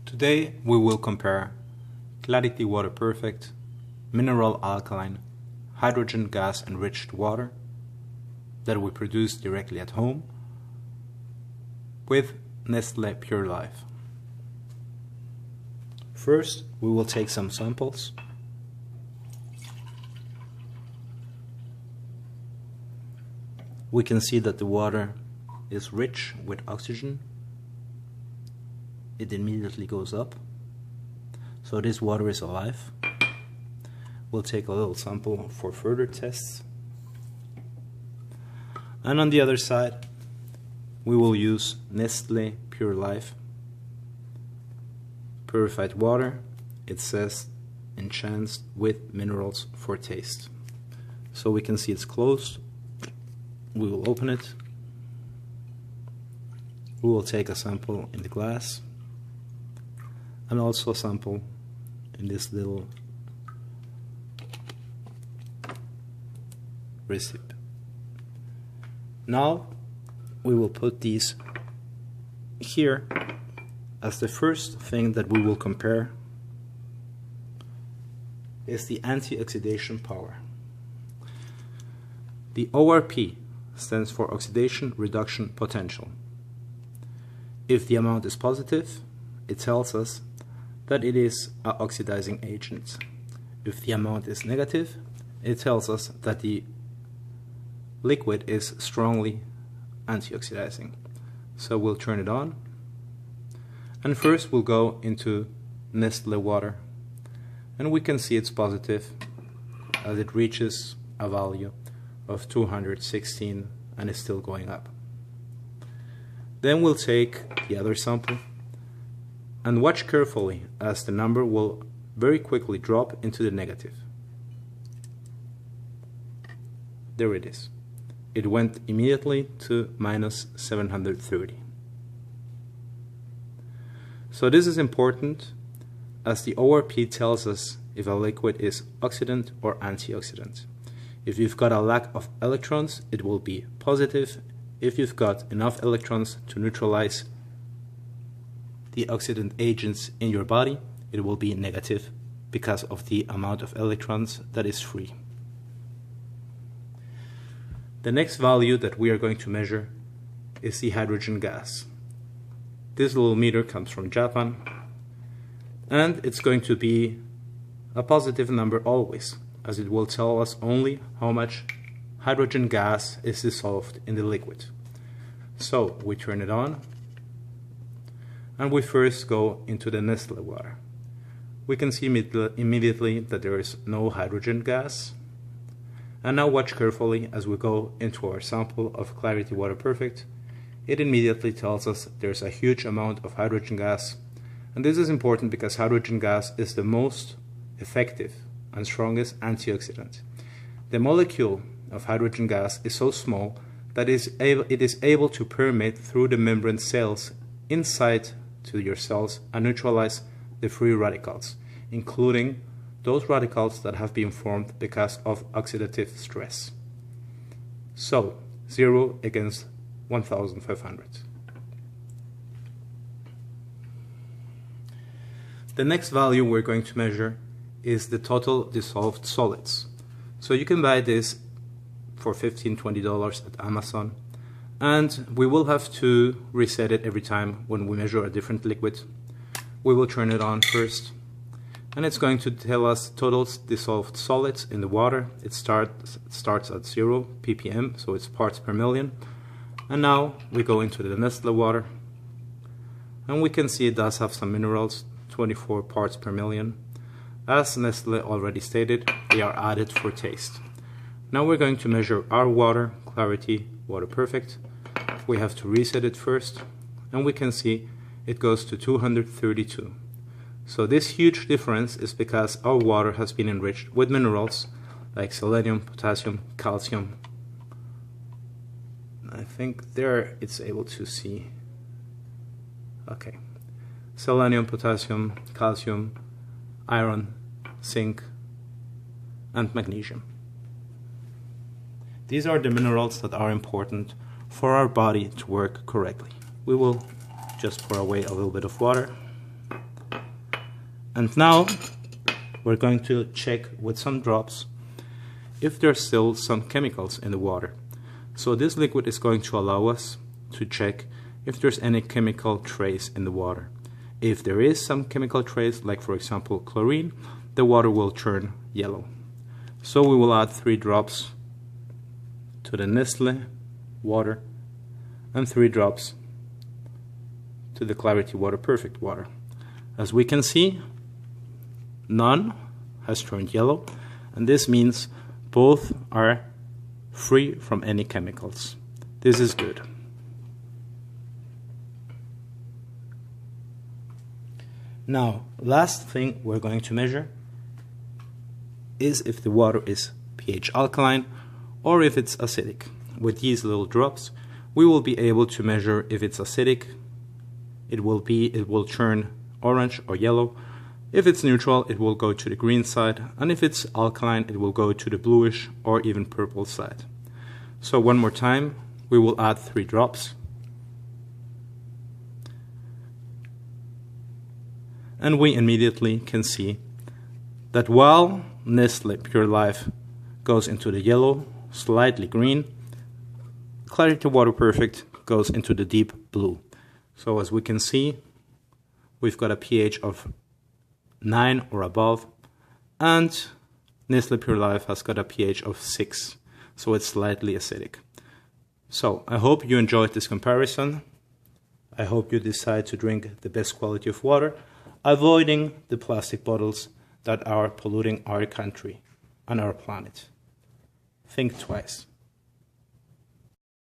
Today we will compare Clarity Water Perfect, mineral alkaline, hydrogen gas enriched water that we produce directly at home with Nestle Pure Life. First, we will take some samples. We can see that the water is rich with oxygen. It immediately goes up. So this water is alive. We'll take a little sample for further tests. And on the other side, we will use Nestle Pure Life purified water. It says enhanced with minerals for taste. So we can see it's closed. We will open it. We will take a sample in the glass and also a sample in this little receipt. Now we will put these here as the first thing that we will compare is the antioxidation power. The ORP stands for oxidation reduction potential. If the amount is positive, it tells us that it is an oxidizing agent. If the amount is negative, it tells us that the liquid is strongly antioxidizing. So we'll turn it on. And first we'll go into Nestle water. And we can see it's positive as it reaches a value of 216 and is still going up. Then we'll take the other sample and watch carefully as the number will very quickly drop into the negative. There it is. It went immediately to minus 730. So this is important as the ORP tells us if a liquid is oxidant or antioxidant. If you've got a lack of electrons, it will be positive. If you've got enough electrons to neutralize the oxidant agents in your body, it will be negative because of the amount of electrons that is free. The next value that we are going to measure is the hydrogen gas. This little meter comes from Japan, and it's going to be a positive number always, as it will tell us only how much hydrogen gas is dissolved in the liquid. So we turn it on, and we first go into the Nestle water. We can see immediately that there is no hydrogen gas. And now watch carefully as we go into our sample of Clarity Water Perfect. It immediately tells us there's a huge amount of hydrogen gas. And this is important because hydrogen gas is the most effective and strongest antioxidant. The molecule of hydrogen gas is so small that it is able to permeate through the membrane cells inside to your cells and neutralize the free radicals, including those radicals that have been formed because of oxidative stress. So 0 against 1500. The next value we're going to measure is the total dissolved solids. So you can buy this for $15–20 at Amazon, and we will have to reset it every time when we measure a different liquid. We will turn it on first, and it's going to tell us total dissolved solids in the water. It starts at 0 ppm, so it's parts per million. And now we go into the Nestle water, and we can see it does have some minerals, 24 parts per million. As Nestle already stated, they are added for taste. Now we're going to measure our water, Clarity Water Perfect. We have to reset it first, and we can see it goes to 232. So this huge difference is because our water has been enriched with minerals like selenium, potassium, calcium. I think there it's able to see. Okay. Selenium, potassium, calcium, iron, zinc, and magnesium. These are the minerals that are important for our body to work correctly. We will just pour away a little bit of water. And now we're going to check with some drops if there's still some chemicals in the water. So this liquid is going to allow us to check if there's any chemical trace in the water. If there is some chemical trace, like for example chlorine, the water will turn yellow. So we will add 3 drops to the Nestle water and 3 drops to the Clarity Water Perfect water. As we can see, none has turned yellow, and this means both are free from any chemicals. This is good. Now, last thing we're going to measure is if the water is pH alkaline or if it's acidic. With these little drops, we will be able to measure if it's acidic. It will turn orange or yellow. If it's neutral, it will go to the green side, and if it's alkaline, it will go to the bluish or even purple side. So one more time, we will add 3 drops. And we immediately can see that while Nestle Pure Life goes into the yellow, slightly green, Clarity Water Perfect goes into the deep blue. So as we can see, we've got a pH of 9 or above, and Nestle Pure Life has got a pH of 6, so it's slightly acidic. So I hope you enjoyed this comparison. I hope you decide to drink the best quality of water, avoiding the plastic bottles that are polluting our country and our planet. Think twice.